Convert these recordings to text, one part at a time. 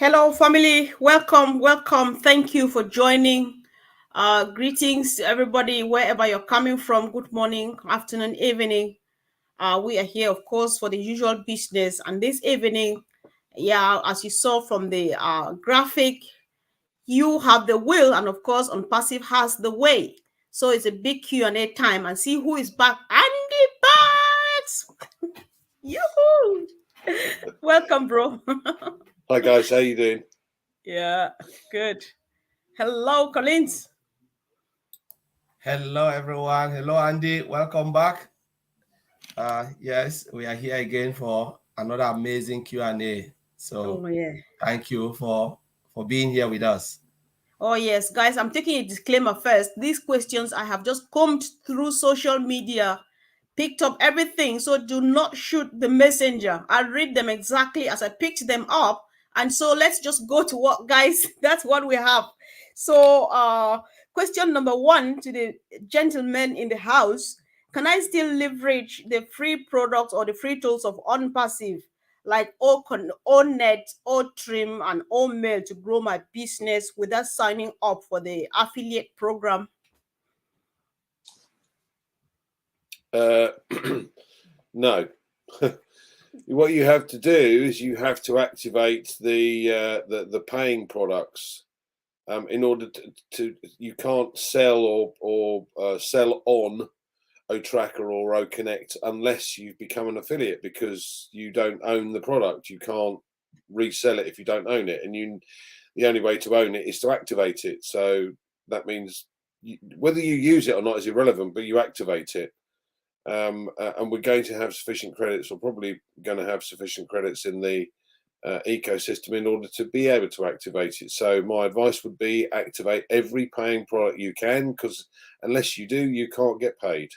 Hello, family. Welcome, welcome. Thank you for joining. Greetings to everybody, wherever you're coming from. Good morning, afternoon, evening. We are here, of course, for the usual business. And this evening, as you saw from the graphic, you have the will, and of course, ONPASSIVE has the way. So it's a big Q&A time, and see who is back. Andy Bags! Yoo-hoo! Welcome, bro. Hi guys, how you doing? Yeah, good. Hello, Collins. Hello, everyone. Hello, Andy. Welcome back. Yes, we are here again for another amazing Q&A. So, Oh, yeah. thank you for being here with us. Oh, yes, guys, I'm taking a disclaimer first. These questions I have just combed through social media, picked up everything. So do not shoot the messenger. I read them exactly as I picked them up. And so let's just go to what, guys, that's what we have. So, question number one to the gentleman in the house: can I still leverage the free products or the free tools of ONPASSIVE, like ONET, OTrim, and OMail, to grow my business without signing up for the affiliate program? No. What you have to do is you have to activate the paying products in order to you can't sell or sell on OTracker or OConnect unless you've become an affiliate, because you don't own the product. You can't resell it if you don't own it, and the only way to own it is to activate it. So that means whether you use it or not is irrelevant, but you activate it. And we're going to have sufficient credits, or probably going to have sufficient credits in the ecosystem in order to be able to activate it. So my advice would be activate every paying product you can, because unless you do, you can't get paid.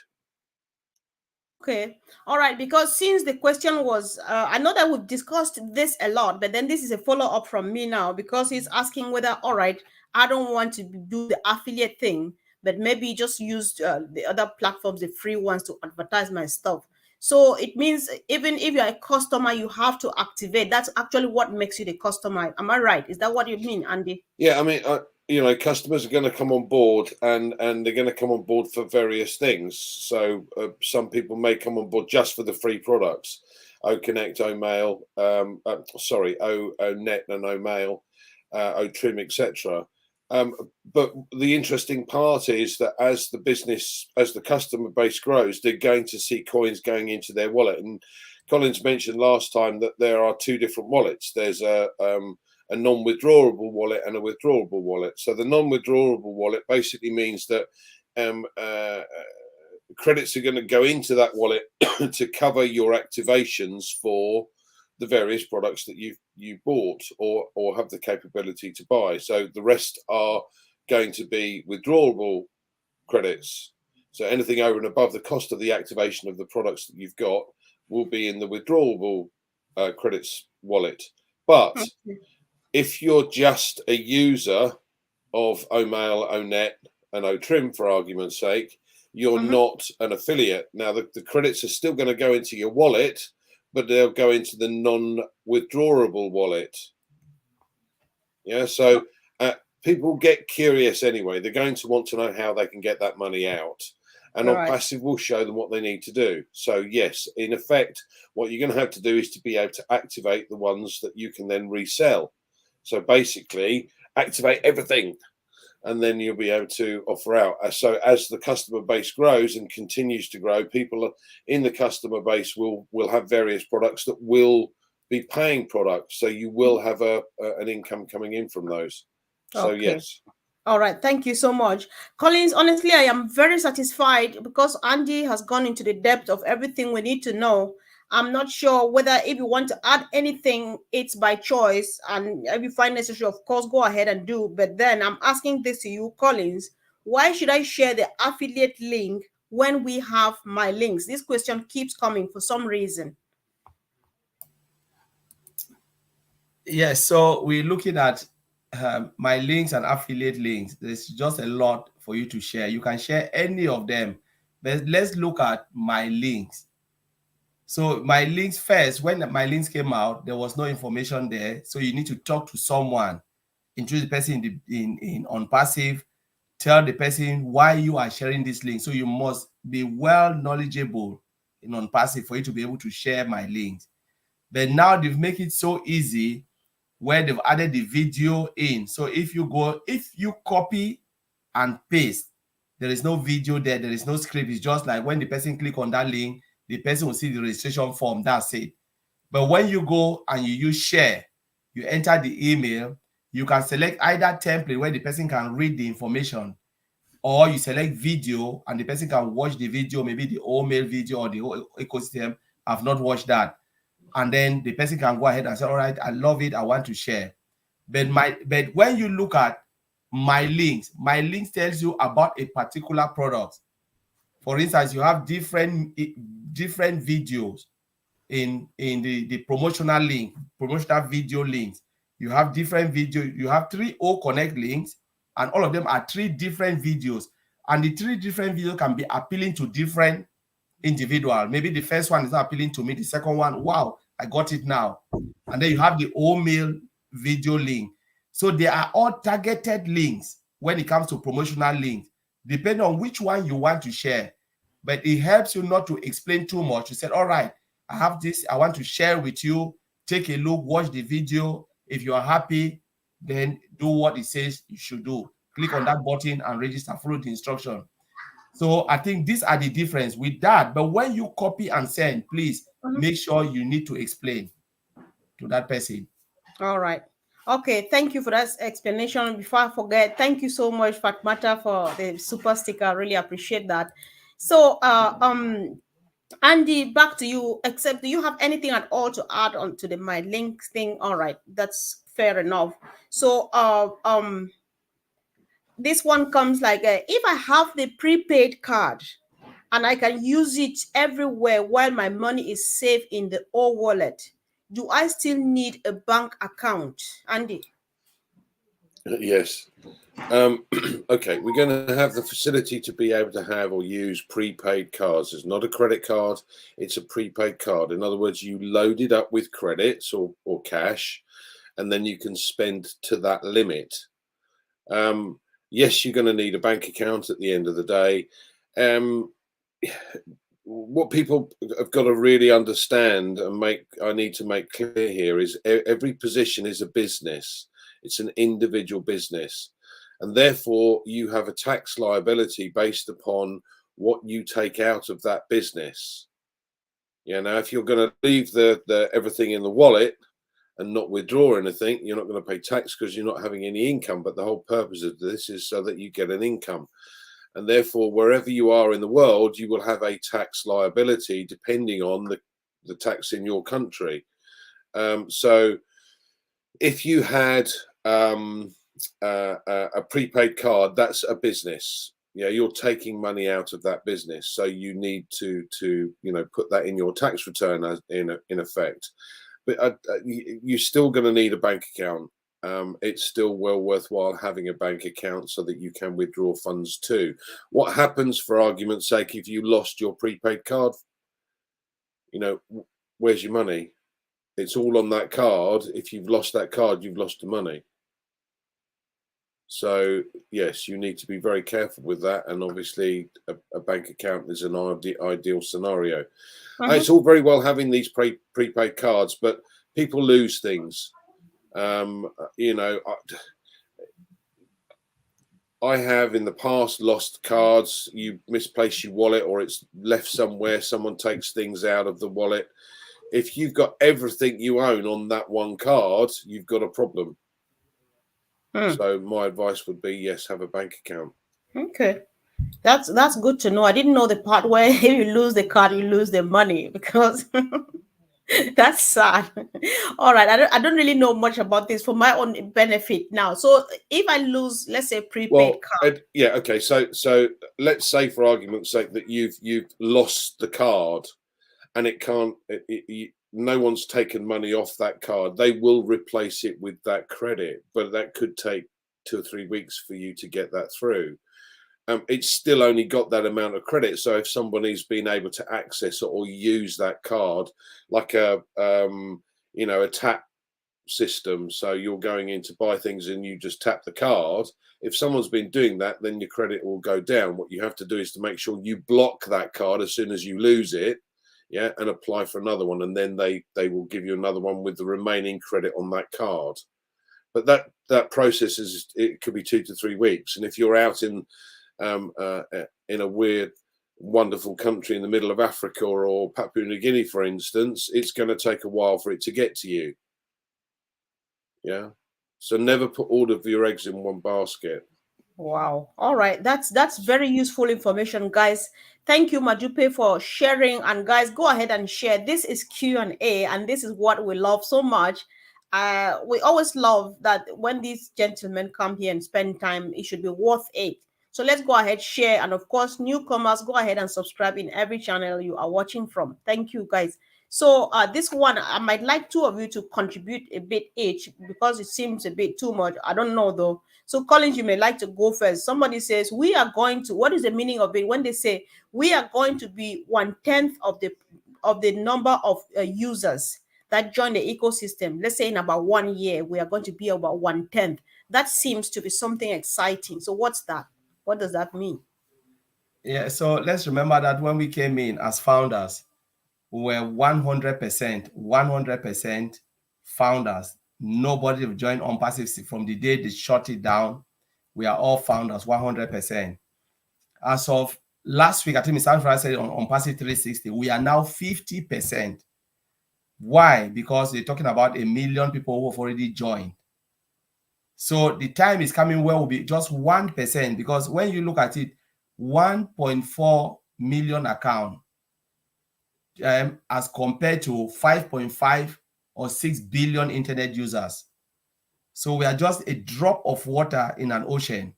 Okay. All right. Because since the question was, I know that we've discussed this a lot, but then this is a follow up from me now, because he's asking whether, all right, I don't want to do the affiliate thing, but maybe just use the other platforms, the free ones, to advertise my stuff. So it means even if you're a customer, you have to activate. That's actually what makes you the customer. Am I right? Is that what you mean, Andy? Yeah, I mean, customers are going to come on board, and they're going to come on board for various things. So some people may come on board just for the free products, OConnect, OMail, ONet and OMail, OTrim, etc. But the interesting part is that as the customer base grows, they're going to see coins going into their wallet. And Collins mentioned last time that there are two different wallets. There's a non-withdrawable wallet and a withdrawable wallet. So the non-withdrawable wallet basically means that credits are going to go into that wallet to cover your activations for the various products that you bought or have the capability to buy. So the rest are going to be withdrawable credits. So anything over and above the cost of the activation of the products that you've got will be in the withdrawable credits wallet. But if you're just a user of OMail, ONet, and OTrim, for argument's sake, you're not an affiliate. Now, the credits are still going to go into your wallet, but they'll go into the non-withdrawable wallet. Yeah, so people get curious anyway. They're going to want to know how they can get that money out. And ONPASSIVE will show them what they need to do. So, yes, in effect, what you're going to have to do is to be able to activate the ones that you can then resell. So basically, activate everything, and then you'll be able to offer out. So as the customer base grows and continues to grow, people in the customer base will have various products that will be paying products. So you will have an income coming in from those. So, yes. All right, thank you so much, Collins. Honestly, I am very satisfied because Andy has gone into the depth of everything we need to know. I'm not sure whether if you want to add anything, it's by choice, and if you find necessary, of course, go ahead and do. But then I'm asking this to you, Collins: why should I share the affiliate link when we have my links? This question keeps coming for some reason. Yes, so we're looking at my links and affiliate links. There's just a lot for you to share. You can share any of them, but let's look at my links. So my links first, when my links came out, there was no information there. So you need to talk to someone, introduce the person in ONPASSIVE, tell the person why you are sharing this link. So you must be well knowledgeable in ONPASSIVE for you to be able to share my links. But now they've made it so easy where they've added the video in. So if you copy and paste, there is no video there, there is no script. It's just like when the person click on that link, the person will see the registration form, that's it. But when you go and you use share, you enter the email, you can select either template where the person can read the information, or you select video and the person can watch the video, maybe the whole mail video or the whole ecosystem. I've not watched that. And then the person can go ahead and say, all right, I love it, I want to share. But when you look at my links tells you about a particular product. For instance, you have different videos in the promotional link, promotional video links. You have different video, you have 3 O Connect links, and all of them are 3 different videos. And the 3 different videos can be appealing to different individual. Maybe the first one is not appealing to me, the second one, wow, I got it now. And then you have the whole mail video link. So they are all targeted links when it comes to promotional links, depending on which one you want to share. But it helps you not to explain too much. You said, all right, I have this, I want to share with you. Take a look, watch the video. If you are happy, then do what it says you should do. Click on that button and register, follow the instruction. So I think these are the difference with that. But when you copy and send, please make sure you need to explain to that person. All right. Okay, thank you for that explanation. Before I forget, thank you so much, Fatmata, for the super sticker. I really appreciate that. So, Andy, back to you. Except, do you have anything at all to add on to the my links thing? All right, that's fair enough. So, this one comes like, if I have the prepaid card and I can use it everywhere while my money is safe in the O wallet, do I still need a bank account, Andy? Yes. Okay, we're going to have the facility to be able to have or use prepaid cards. It's not a credit card, it's a prepaid card. In other words, you load it up with credits or cash, and then you can spend to that limit. Yes, you're going to need a bank account at the end of the day. What people have got to really understand and I need to make clear here is every position is a business. It's an individual business, and therefore you have a tax liability based upon what you take out of that business. Yeah, now if you're going to leave the everything in the wallet and not withdraw anything, you're not going to pay tax because you're not having any income. But the whole purpose of this is so that you get an income. And therefore, wherever you are in the world, you will have a tax liability depending on the tax in your country. So if you had a prepaid card, that's a business. Yeah, you're taking money out of that business. So you need to put that in your tax return as in effect. But you're still going to need a bank account. It's still well worthwhile having a bank account so that you can withdraw funds too. What happens, for argument's sake, if you lost your prepaid card? Where's your money? It's all on that card. If you've lost that card, you've lost the money. So yes, you need to be very careful with that. And obviously a bank account is an ideal scenario. It's all very well having these prepaid cards, but people lose things. I have in the past lost cards. You misplace your wallet or it's left somewhere. Someone takes things out of the wallet. If you've got everything you own on that one card, you've got a problem. So my advice would be, yes, have a bank account. Okay. That's good to know. I didn't know the part where if you lose the card, you lose the money, because that's sad. All right. I don't really know much about this for my own benefit now. So if I lose, let's say, prepaid card. Yeah. Okay. So let's say, for argument's sake, that you've lost the card and it can't, no one's taken money off that card. They will replace it with that credit, but that could take 2 or 3 weeks for you to get that through. it's still only got that amount of credit. So if somebody's been able to access or use that card, like a a tap system, so you're going in to buy things and you just tap the card, if someone's been doing that, then your credit will go down. What you have to do is to make sure you block that card as soon as you lose it, yeah, and apply for another one, and then they will give you another one with the remaining credit on that card. But that process it could be 2 to 3 weeks, and if you're out in a weird wonderful country in the middle of Africa or Papua New Guinea, for instance, it's going to take a while for it to get to you. Yeah, so never put all of your eggs in one basket. Wow. All right. That's very useful information, guys. Thank you, Majupe, for sharing. And guys, go ahead and share. This is Q&A, and this is what we love so much. We always love that when these gentlemen come here and spend time, it should be worth it. So let's go ahead, share. And of course, newcomers, go ahead and subscribe in every channel you are watching from. Thank you, guys. So this one, I might like 2 of you to contribute a bit each because it seems a bit too much. I don't know though. So Collins, you may like to go first. Somebody says, we are going to, what is the meaning of it when they say we are going to be 1/10 of the number of users that join the ecosystem? Let's say in about 1 year, we are going to be about 1/10. That seems to be something exciting. So what's that? What does that mean? Yeah, so let's remember that when we came in as founders, we were 100% founders. Nobody joined ONPASSIVE from the day they shut it down. We are all founders, 100%. As of last week, I think Mr. Francis said on ONPASSIVE 360, we are now 50%. Why? Because they're talking about 1 million people who have already joined. So the time is coming where we'll be just 1%, because when you look at it, 1.4 million account as compared to 5.5 or 6 billion internet users. So we are just a drop of water in an ocean.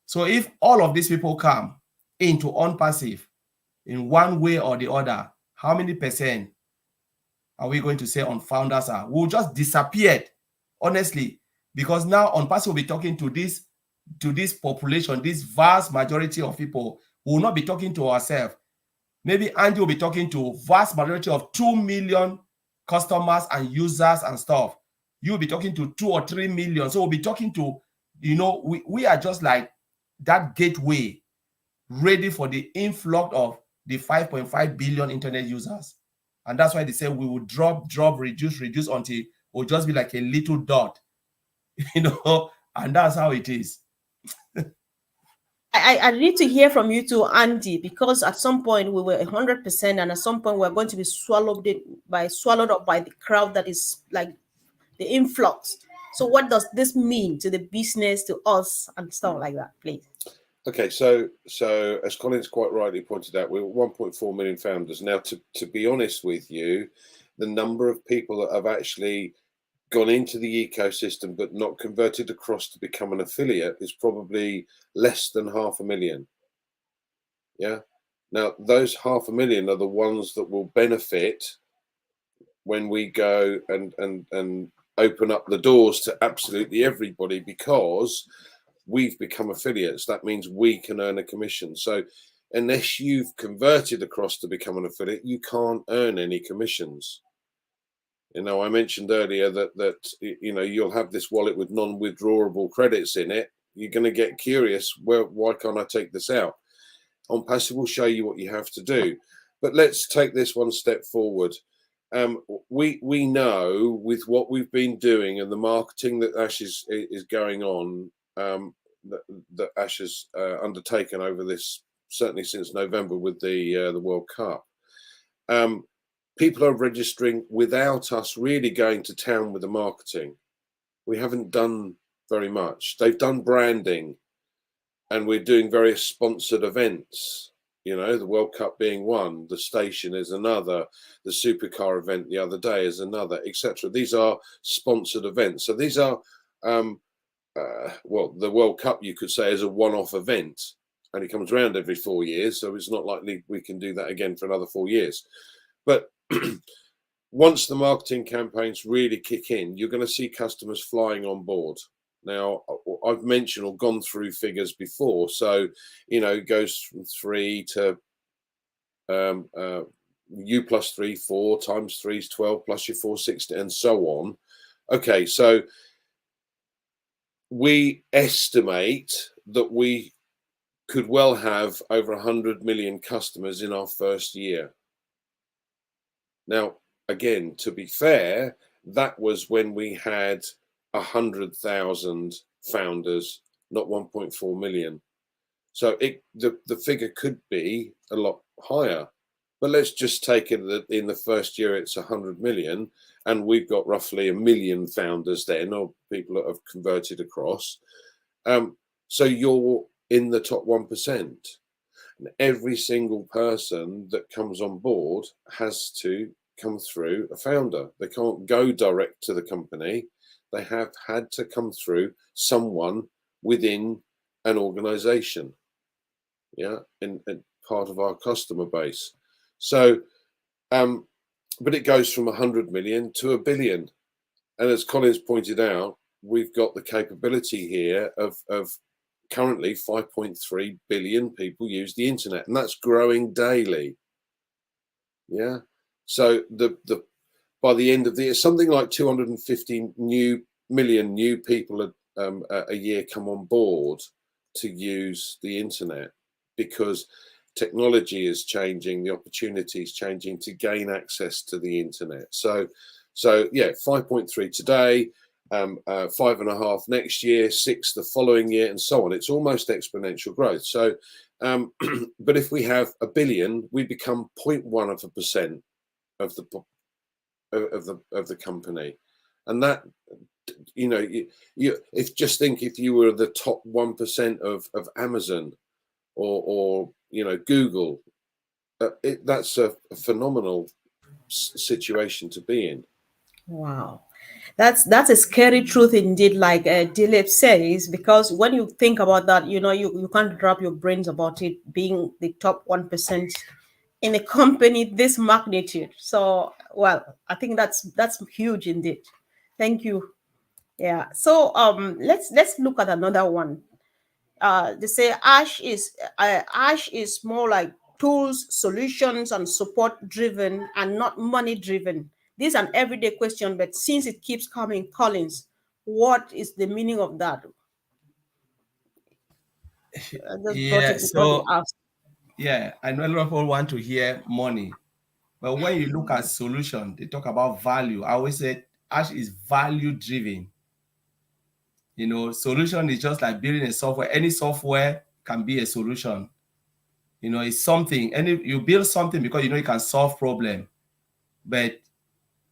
So if all of these people come into ONPASSIVE in one way or the other, how many percent are we going to say on founders are? We'll just disappear, honestly, because now ONPASSIVE will be talking to this population, this vast majority of people. We will not be talking to ourselves. Maybe Andy will be talking to vast majority of 2 million customers and users and stuff. You'll be talking to 2 or 3 million. So we'll be talking to, we are just like that gateway ready for the influx of the 5.5 billion internet users. And that's why they say we will drop, reduce until it will just be like a little dot, and that's how it is. I need to hear from you too, Andy, because at some point we were 100%, and at some point we're going to be swallowed up by the crowd that is like the influx. So what does this mean to the business, to us, and stuff like that, please? Okay, so as Collins quite rightly pointed out, we're 1.4 million founders. Now, to be honest with you, the number of people that have actually gone into the ecosystem but not converted across to become an affiliate is probably less than 500,000. Yeah. Now, those 500,000 are the ones that will benefit when we go and open up the doors to absolutely everybody, because we've become affiliates. That means we can earn a commission. So unless you've converted across to become an affiliate, you can't earn any commissions. I mentioned earlier that you'll have this wallet with non-withdrawable credits in it. You're going to get curious, why can't I take this out? ONPASSIVE will show you what you have to do. But let's take this one step forward. We know with what we've been doing and the marketing that Ash is going on, that Ash has undertaken over this, certainly since November with the World Cup. People are registering without us really going to town with the marketing. We haven't done very much. They've done branding, and we're doing various sponsored events. The World Cup being one, the station is another, the supercar event the other day is another, etc. These are sponsored events. So these are, the World Cup, you could say, is a one-off event, and it comes around every 4 years. So it's not likely we can do that again for another 4 years. But once the marketing campaigns really kick in, you're going to see customers flying on board. Now, I've mentioned or gone through figures before. So, it goes from 3 to U plus 3, 4 times 3 is 12 plus your 4, 16, and so on. Okay, so we estimate that we could well have over 100 million customers in our first year. Now, again, to be fair, that was when we had 100,000 founders, not 1.4 million. So the figure could be a lot higher. But let's just take it that in the first year it's 100 million, and we've got roughly 1 million founders then, or people that have converted across. So you're in the top 1%. And every single person that comes on board has to come through a founder. They can't go direct to the company. They have had to come through someone within an organization. Yeah, and part of our customer base. So, but it goes from 100 million to 1 billion. And as Colin's pointed out, we've got the capability here of currently 5.3 billion people use the internet, and that's growing daily. Yeah. So by the end of the year, something like 250 million new people a year come on board to use the internet, because technology is changing, the opportunity is changing to gain access to the internet. So yeah, 5.3 today, 5.5 next year, 6 the following year, and so on. It's almost exponential growth. So, but if we have 1 billion, we become 0.1% of the company, and that, if you were the top 1% of Amazon or Google, that's a phenomenal situation to be in. Wow. That's a scary truth indeed, like Dilip says, because when you think about that, you can't wrap your brains about it being the top 1% in a company this magnitude. So, well, I think that's huge indeed. Thank you. Yeah. So let's look at another one. They say Ash is more like tools, solutions, and support driven, and not money driven. This is an everyday question, but since it keeps coming, Collins, what is the meaning of that? I just brought Yeah, it because you so asked. yeah, I know a lot of people want to hear money, but when you look at solution, they talk about value. I always say Ash is value driven. Solution is just like building a software. Any software can be a solution. It's something. You build something because you can solve problem. But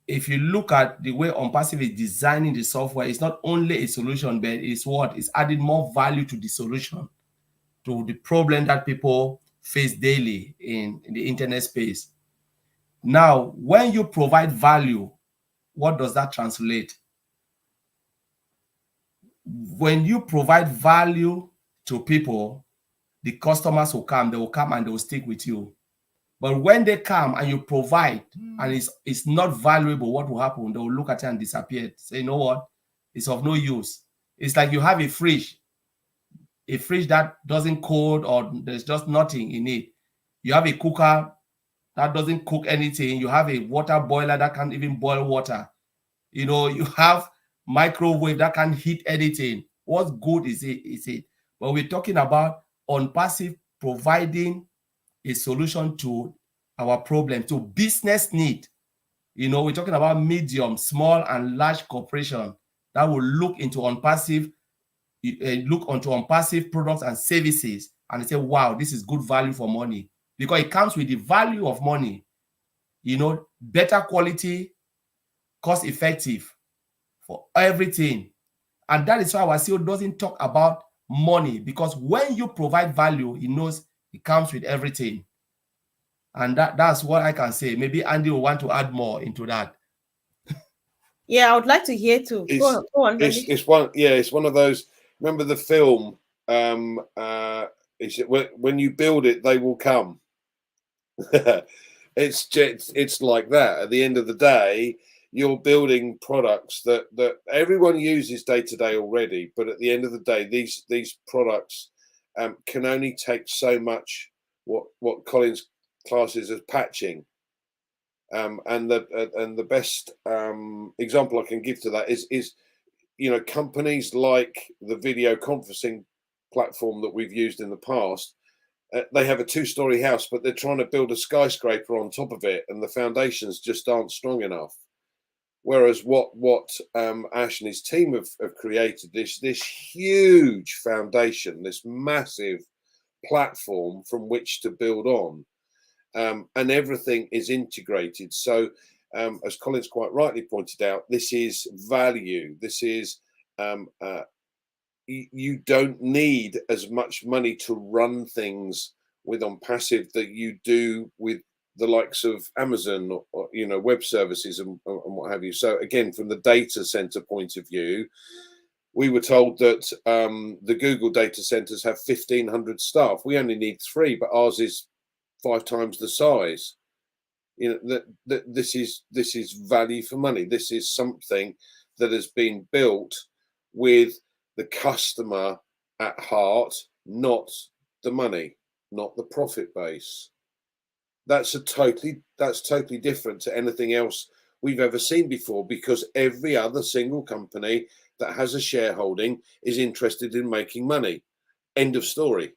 if you look at the way ONPASSIVE is designing the software, it's not only a solution, but it's adding more value to the solution, to the problem that people face daily in the internet space. Now, when you provide value, what does that translate? When you provide value to people, the customers will come, and they will stick with you. But when they come and you provide and it's not valuable, what will happen? They will look at it and disappear. Say, you know what? It's of no use. It's like you have a fridge that doesn't cold, or there's just nothing in it. You have a cooker that doesn't cook anything. You have a water boiler that can't even boil water. You have microwave that can't heat anything. What good is it? But we're talking about ONPASSIVE providing a solution to our problem, to business need. We're talking about medium, small, and large corporation that will look into ONPASSIVE, look onto ONPASSIVE products and services, and they say, wow, this is good value for money, because it comes with the value of money. Better quality, cost effective for everything. And that is why our CEO doesn't talk about money, because when you provide value, he knows it comes with everything. And that's what I can say. Maybe Andy will want to add more into that. Yeah, I would like to hear too. Go on, Andy. It's one of those. Remember the film? When you build it, they will come. It's like that. At the end of the day, you're building products that everyone uses day to day already. But at the end of the day, these products can only take so much what Colin's classes as patching. And the best example I can give to that is companies like the video conferencing platform that we've used in the past. They have a 2-story house, but they're trying to build a skyscraper on top of it, and the foundations just aren't strong enough. Whereas what Ash and his team have created this huge foundation, this massive platform from which to build on, and everything is integrated. So, as Colin's quite rightly pointed out, this is value. This is you don't need as much money to run things with ONPASSIVE that you do with the likes of Amazon or web services and what have you. So again, from the data center point of view, we were told that the Google data centers have 1,500 staff. We only need 3, but ours is 5 times the size. This is value for money. This is something that has been built with the customer at heart, not the money, not the profit base. That's totally different to anything else we've ever seen before, because every other single company that has a shareholding is interested in making money. End of story.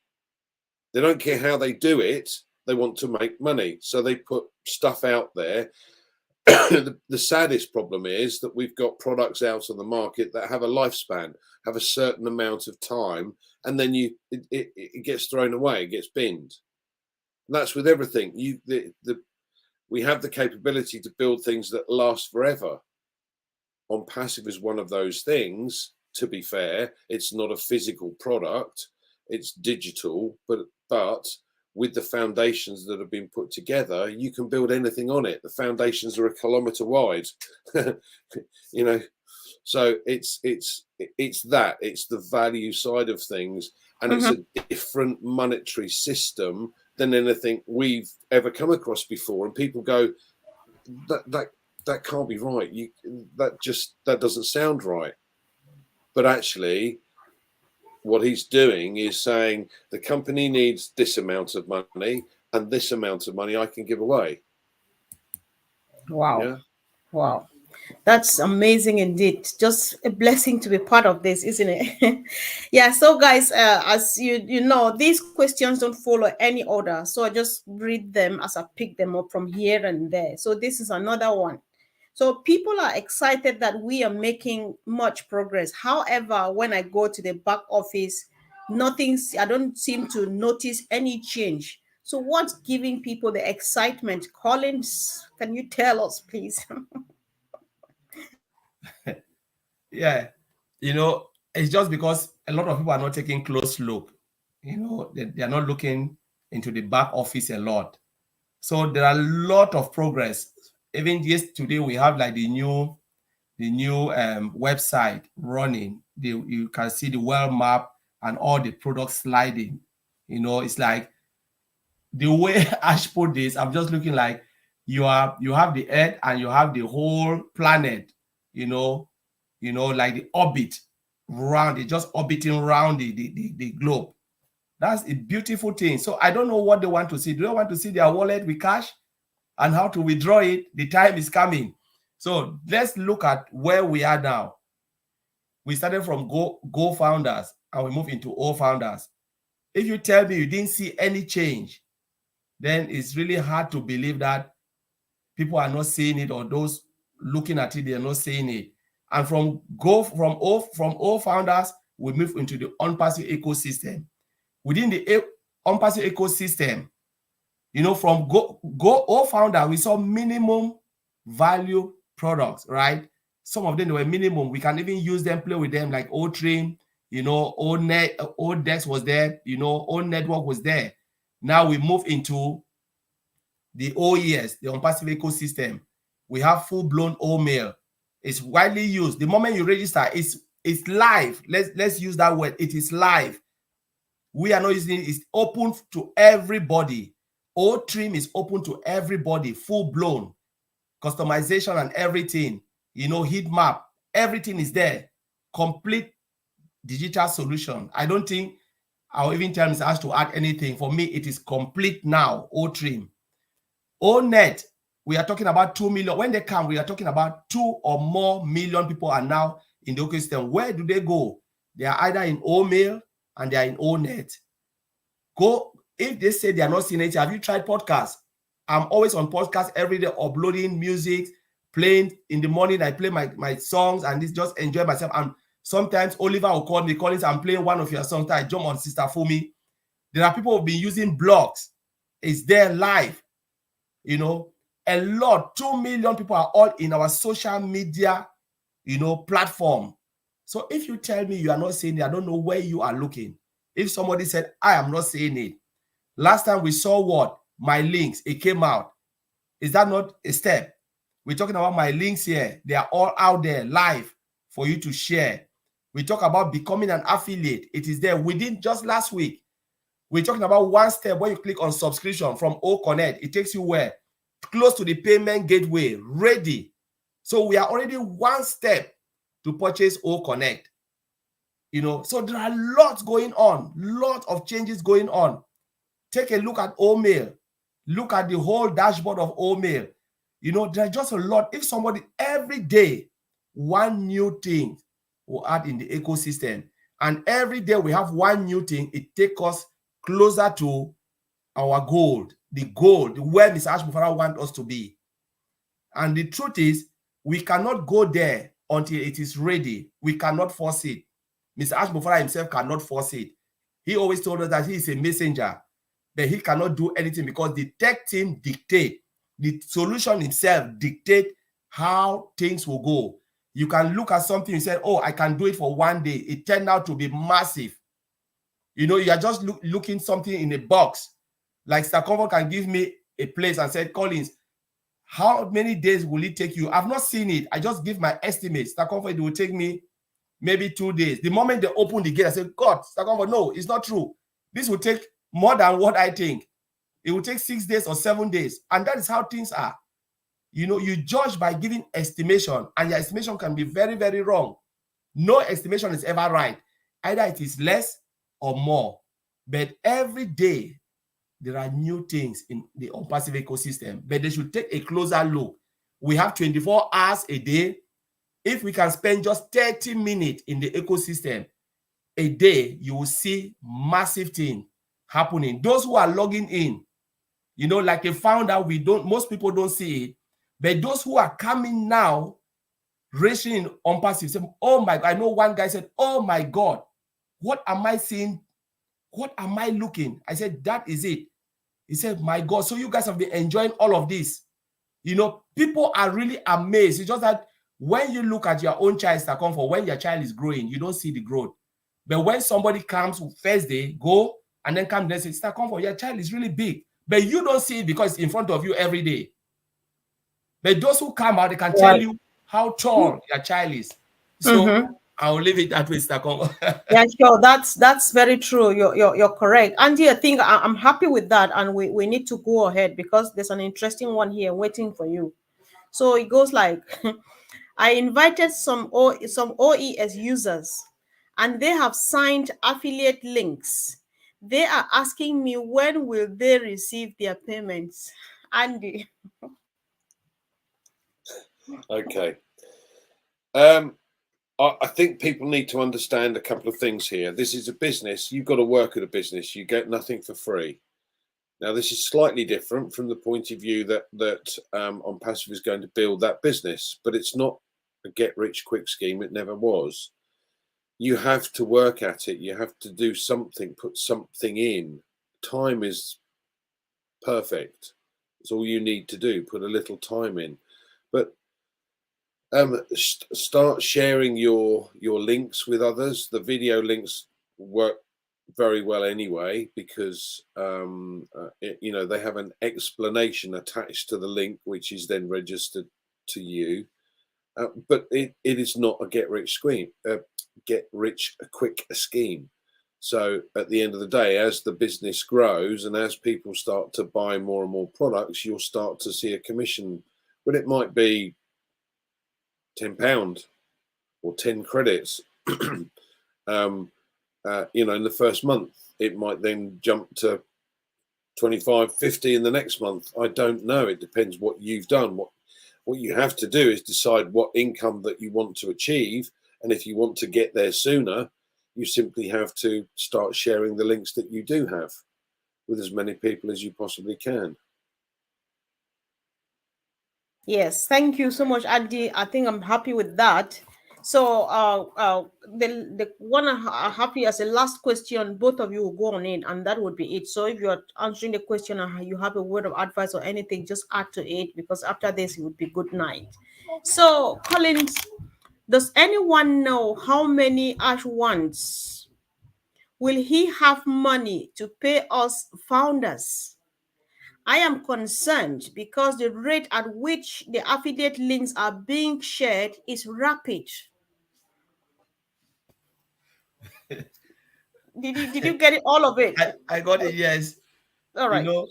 They don't care how they do it. They want to make money. So they put stuff out there. The saddest problem is that we've got products out on the market that have a lifespan, have a certain amount of time, and then it gets thrown away, it gets binned. And that's with everything. We have the capability to build things that last forever. ONPASSIVE is one of those things. To be fair, it's not a physical product; it's digital, but with the foundations that have been put together, you can build anything on it. The foundations are 1 kilometer wide, So it's the value side of things, and it's a different monetary system than anything we've ever come across before. And people go, that can't be right. That doesn't sound right. But actually, what he's doing is saying the company needs this amount of money, and this amount of money I can give away. Wow. Yeah? Wow. That's amazing indeed. Just a blessing to be part of this, isn't it? Yeah. So guys, as you know, these questions don't follow any order. So I just read them as I pick them up from here and there. So this is another one. So people are excited that we are making much progress. However, when I go to the back office, I don't seem to notice any change. So what's giving people the excitement? Collins, can you tell us, please? Yeah, it's just because a lot of people are not taking close look. They are not looking into the back office a lot. So there are a lot of progress. Even yesterday, we have like the new website running. You can see the well map and all the products sliding. It's like the way Ash put this. I'm just looking like you have the Earth and you have the whole planet. Like the orbit round. It's just orbiting around the globe. That's a beautiful thing. So I don't know what they want to see. Do they want to see their wallet with cash and how to withdraw it? The time is coming. So let's look at where we are now. We started from Go founders and we move into O founders. If you tell me you didn't see any change, then it's really hard to believe that people are not seeing it, or those looking at it, they are not seeing it. And from O founders, we move into the ONPASSIVE ecosystem. Within the ONPASSIVE ecosystem, from Go O founder, we saw minimum value products, right? Some of them were minimum. We can even use them, play with them, like O-Trim, O-Dex was there, O-Network was there. Now we move into the OES, the ONPASSIVE ecosystem. We have full-blown O-Mail. It's widely used. The moment you register, it's live. Let's use that word. It is live. We are not using it. It's open to everybody. O-Trim is open to everybody, full-blown customization and everything. heat map, everything is there. Complete digital solution. I don't think I'll even tell Mr. Ash to add anything. For me, it is complete now. O-Trim. O-Net, we are talking about 2 million. When they come, we are talking about 2 or more million people are now in the ecosystem. Where do they go? They are either in O-Mail and they are in O-Net. Go, if they say they are not seeing it, have you tried podcasts? I'm always on podcast every day, uploading music, playing in the morning. I play my songs and this, just enjoy myself. And sometimes Oliver will call me, Collins, I'm playing one of your songs. I jump on Sister Fumi. There are people who have been using blogs. It's there live. A lot, 2 million people are all in our social media, platform. So if you tell me you are not seeing it, I don't know where you are looking. If somebody said, I am not seeing it. Last time we saw what? My links, it came out. Is that not a step? We're talking about my links here. They are all out there live for you to share. We talk about becoming an affiliate. It is there within just last week. We're talking about one step. When you click on subscription from O-Connect, it takes you where? Close to the payment gateway, ready. So we are already one step to purchase O-Connect. So there are lots going on, lots of changes going on. Take a look at O-Mail. Look at the whole dashboard of O-Mail. There's just a lot. If somebody every day, one new thing will add in the ecosystem, and every day we have one new thing, it takes us closer to our goal, where Mr. Ash Mufara wants us to be. And the truth is, we cannot go there until it is ready. We cannot force it. Mr. Ash Mufara himself cannot force it. He always told us that he is a messenger, but he cannot do anything because the tech team dictate. The solution itself dictate how things will go. You can look at something and say, oh, I can do it for one day. It turned out to be massive. You are just looking something in a box. Like Staconvo can give me a place and say, Collins, how many days will it take you? I've not seen it. I just give my estimate. Staconvo, it will take me maybe 2 days. The moment they open the gate, I say, God, Staconvo, no, it's not true. This will take more than what I think. It will take 6 days or 7 days. And that is how things are. You judge by giving estimation, and your estimation can be very, very wrong. No estimation is ever right. Either it is less or more. But every day, there are new things in the ONPASSIVE ecosystem, but they should take a closer look. We have 24 hours a day. If we can spend just 30 minutes in the ecosystem a day, you will see massive things happening. Those who are logging in, like a founder, most people don't see it, but those who are coming now, racing in ONPASSIVE, say, oh my God, I know one guy said, oh my God, what am I seeing? What am I looking? I said, that is it. He said, my God, so you guys have been enjoying all of this. People are really amazed. It's just that when you look at your own child, when your child is growing, you don't see the growth. But when somebody comes first day, go, and then come and say, your child is really big. But you don't see it because it's in front of you every day. But those who come out, they can tell you how tall your child is. So I'll leave it that way, Staconvo. Yeah, sure. That's very true. You're correct. Andy, I think I'm happy with that, and we need to go ahead because there's an interesting one here waiting for you. So it goes like, I invited some OES users, and they have signed affiliate links. They are asking me when will they receive their payments. Andy. Okay. I think people need to understand a couple of things here. This is a business. You've got to work at a business. You get nothing for free. Now, this is slightly different from the point of view that ONPASSIVE is going to build that business, but it's not a get-rich-quick scheme. It never was. You have to work at it. You have to do something, put something in. Time is perfect. It's all you need to do. Put a little time in. But start sharing your links with others. The video links work very well anyway because they have an explanation attached to the link, which is then registered to you. But it is not a get rich quick scheme. So at the end of the day, as the business grows and as people start to buy more and more products, you'll start to see a commission. But it might be £10 or 10 credits, you know, in the first month. It might then jump to 25, 50 in the next month. I don't know. It depends what you've done. What you have to do is decide what income that you want to achieve. And if you want to get there sooner, you simply have to start sharing the links that you do have with as many people as you possibly can. Yes, thank you so much, Andy. I think I'm happy with that. So, the one I'm happy as a last question, both of you will go on in, and that would be it. So, if you're answering the question and you have a word of advice or anything, just add to it, because after this, it would be good night. So, Collins, does anyone know how many Ash wants? Will he have money to pay us founders? I am concerned because the rate at which the affiliate links are being shared is rapid. Did you get it, all of it? I got it, yes. All You right. know,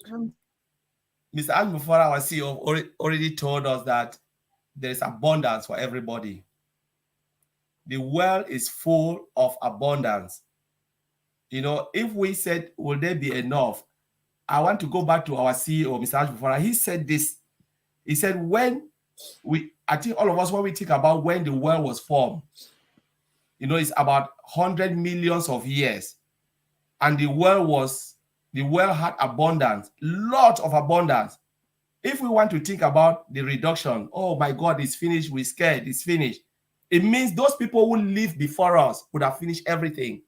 Mr. Anmufara, our CEO, already told us that there is abundance for everybody. The world is full of abundance. You know, if we said, will there be enough? I want to go back to our CEO, Mr. Anmufara. He said this. He said, I think all of us, when we think about when the world was formed, you know, it's about 100 millions of years. And the world had abundance, lot of abundance. If we want to think about the reduction, oh my God, it's finished, we're scared, it's finished. It means those people who lived before us would have finished everything.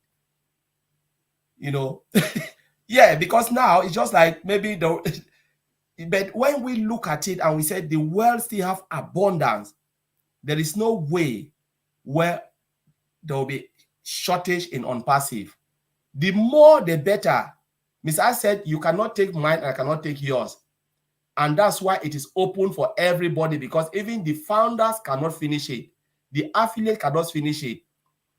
You know, yeah, because now it's just like maybe but when we look at it and we say the world still have abundance, there is no way where there will be shortage in ONPASSIVE. The more, the better. Mr. I said, you cannot take mine, and I cannot take yours. And that's why it is open for everybody, because even the founders cannot finish it. The affiliate cannot finish it.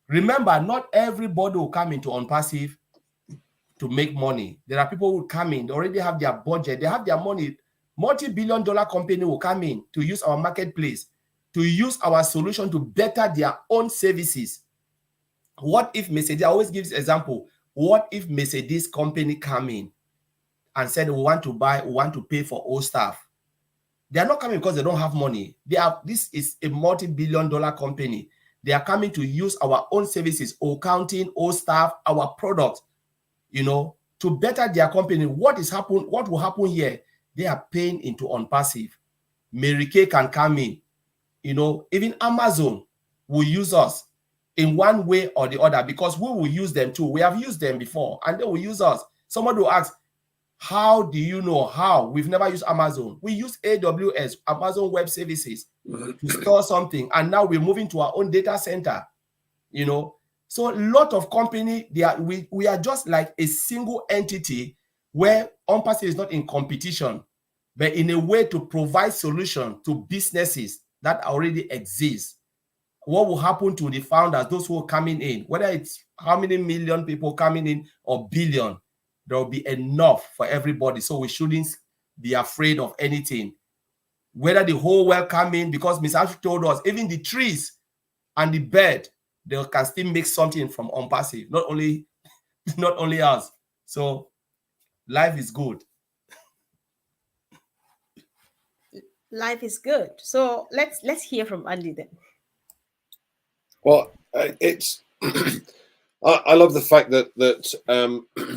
Remember, not everybody will come into ONPASSIVE to make money. There are people who come in, they already have their budget, they have their money. Multi-billion-dollar company will come in to use our marketplace, to use our solution to better their own services. What if Mercedes, I always give this example, what if Mercedes company come in and said, we want to pay for all staff? They are not coming because they don't have money. This is a multi-billion-dollar company. They are coming to use our own services, all accounting, all staff, our products, you know, to better their company. What will happen here? They are paying into ONPASSIVE. Mary Kay can come in. You know, even Amazon will use us in one way or the other, because we will use them too. We have used them before, and they will use us. Somebody will ask, how do you know? How? We've never used Amazon. We use AWS, Amazon Web Services, to store something, and now we're moving to our own data center. You know, so a lot of company, we are just like a single entity where ONPASSIVE is not in competition, but in a way to provide solution to businesses that already exist. What will happen to the founders, those who are coming in, whether it's how many million people coming in or billion, there will be enough for everybody. So we shouldn't be afraid of anything. Whether the whole world come in, because Ms. Ashley told us, even the trees and the bird, they can still make something from ONPASSIVE, not only us. So life is good. Life is good. So let's hear from Andy then. Well, it's I love the fact that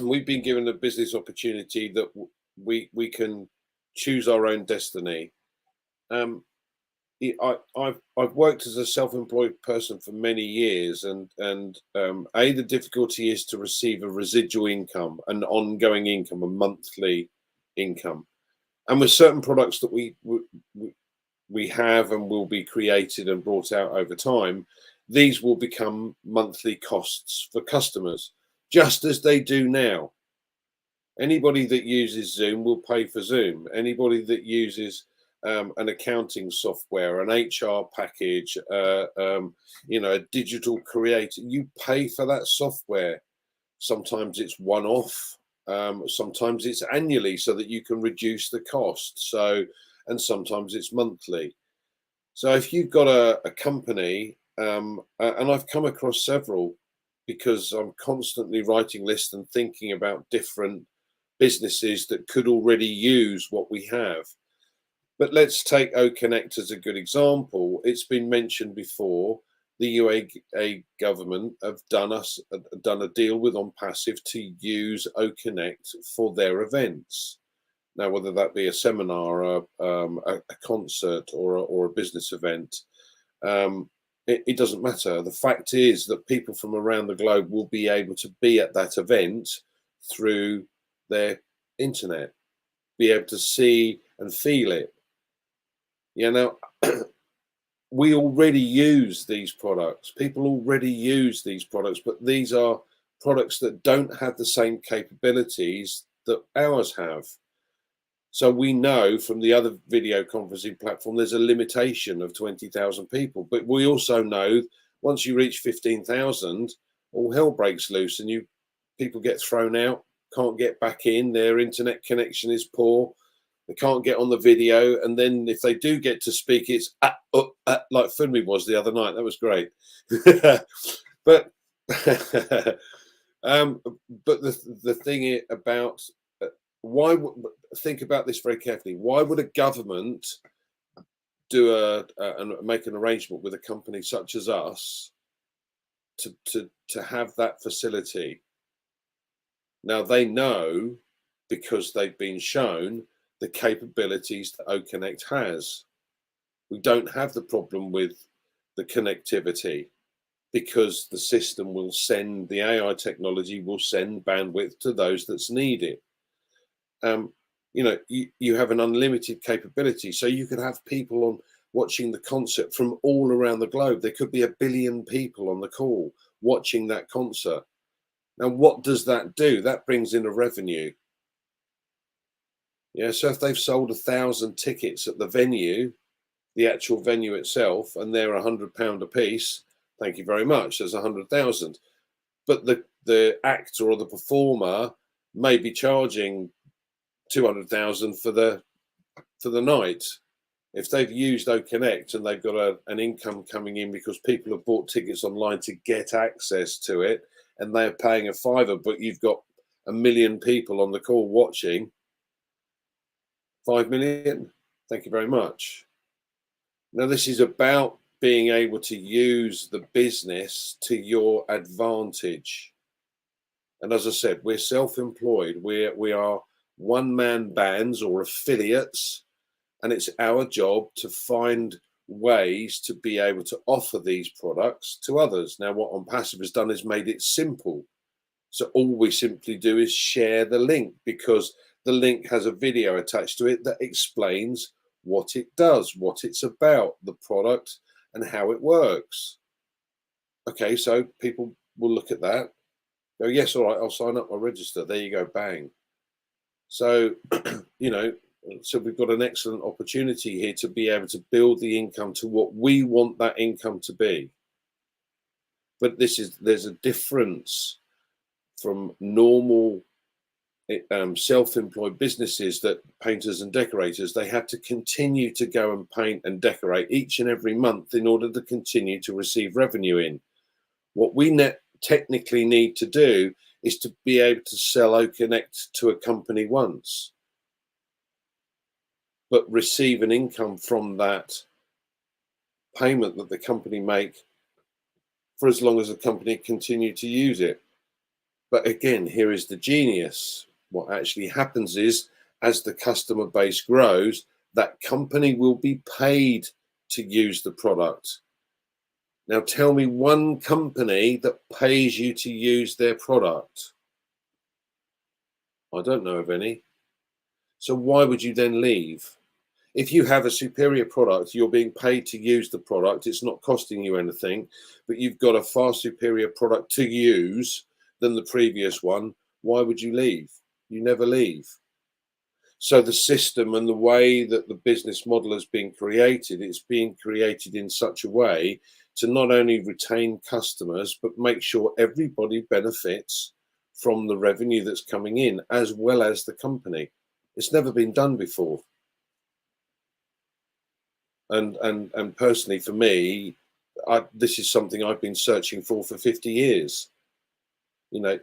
we've been given a business opportunity that we can choose our own destiny. I've worked as a self-employed person for many years, and the difficulty is to receive a residual income, an ongoing income, a monthly income, and with certain products that we have and will be created and brought out over time, these will become monthly costs for customers, just as they do now. Anybody that uses Zoom will pay for Zoom. Anybody that uses an accounting software, an HR package, you know, a digital creator, you pay for that software. Sometimes it's one-off, sometimes it's annually so that you can reduce the cost. And sometimes it's monthly. So if you've got a company, and I've come across several because I'm constantly writing lists and thinking about different businesses that could already use what we have. But let's take OConnect as a good example. It's been mentioned before. The UAE government have done a deal with ONPASSIVE to use OConnect for their events. Now, whether that be a seminar, a concert, or a business event, it doesn't matter. The fact is that people from around the globe will be able to be at that event through their internet, be able to see and feel it. Now, we already use these products. People already use these products, but these are products that don't have the same capabilities that ours have. So we know from the other video conferencing platform, there's a limitation of 20,000 people. But we also know once you reach 15,000, all hell breaks loose and people get thrown out, can't get back in, their internet connection is poor, they can't get on the video. And then if they do get to speak, it's like Funmi was the other night. That was great. But the thing about think about this very carefully. Why would a government do and make an arrangement with a company such as us to have that facility? Now they know, because they've been shown the capabilities that OConnect has. We don't have the problem with the connectivity because the system will send, the AI technology will send bandwidth to those that's needed. You have an unlimited capability, so you could have people on watching the concert from all around the globe. There could be 1 billion people on the call watching that concert. Now, what does that do? That brings in a revenue. Yeah, so if they've sold 1,000 tickets at the venue, the actual venue itself, and they're £100 a piece, thank you very much, there's 100,000. But the actor or the performer may be charging 200,000 for the night. If they've used OConnect and they've got an income coming in because people have bought tickets online to get access to it, and they're paying a £5, but you've got 1 million people on the call watching, 5 million, thank you very much. Now, this is about being able to use the business to your advantage. And as I said, we're self-employed. We are one-man bands or affiliates, and it's our job to find ways to be able to offer these products to others. Now, what ONPASSIVE has done is made it simple. So all we simply do is share the link, because the link has a video attached to it that explains what it does, what it's about, the product, and how it works. Okay, so people will look at that, go, yes, all right, I'll sign up, I'll register. There you go, bang. So, so we've got an excellent opportunity here to be able to build the income to what we want that income to be. But there's a difference from normal self-employed businesses, that painters and decorators, they have to continue to go and paint and decorate each and every month in order to continue to receive revenue in. What we technically need to do is to be able to sell OConnect to a company once, but receive an income from that payment that the company make for as long as the company continue to use it. But again, here is the genius. What actually happens is, as the customer base grows, that company will be paid to use the product. Now, tell me one company that pays you to use their product. I don't know of any. So why would you then leave? If you have a superior product, you're being paid to use the product, it's not costing you anything, but you've got a far superior product to use than the previous one, why would you leave? You never leave. So the system and the way that the business model has been created, it's being created in such a way to not only retain customers, but make sure everybody benefits from the revenue that's coming in, as well as the company. It's never been done before. And personally, for me, this is something I've been searching for 50 years.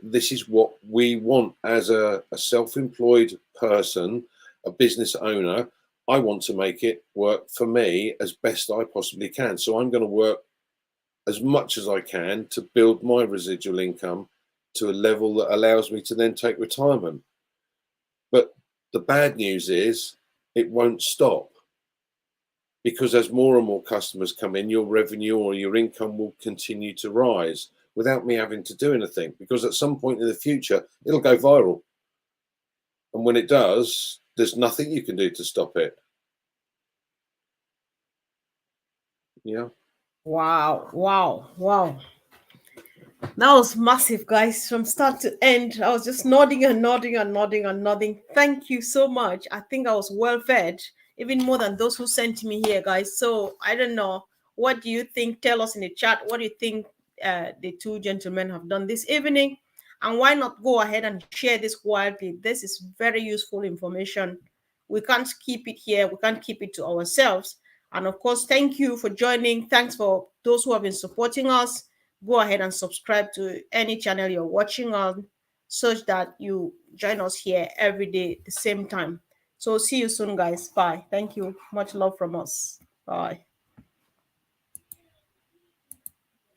This is what we want as a self-employed person, a business owner. I want to make it work for me as best I possibly can. So I'm going to work as much as I can to build my residual income to a level that allows me to then take retirement. But the bad news is it won't stop, because as more and more customers come in, your revenue or your income will continue to rise without me having to do anything, because at some point in the future, it'll go viral. And when it does, there's nothing you can do to stop it. Yeah. Wow, wow, wow. That was massive, guys, from start to end. I was just nodding and nodding and nodding and nodding. Thank you so much. I think I was well fed, even more than those who sent me here, guys. So I don't know. What do you think? Tell us in the chat. What do you think the two gentlemen have done this evening? And why not go ahead and share this widely? This is very useful information. We can't keep it here. We can't keep it to ourselves. And of course, thank you for joining. Thanks for those who have been supporting us. Go ahead and subscribe to any channel you're watching on, such that you join us here every day at the same time. So see you soon, guys. Bye. Thank you. Much love from us. Bye.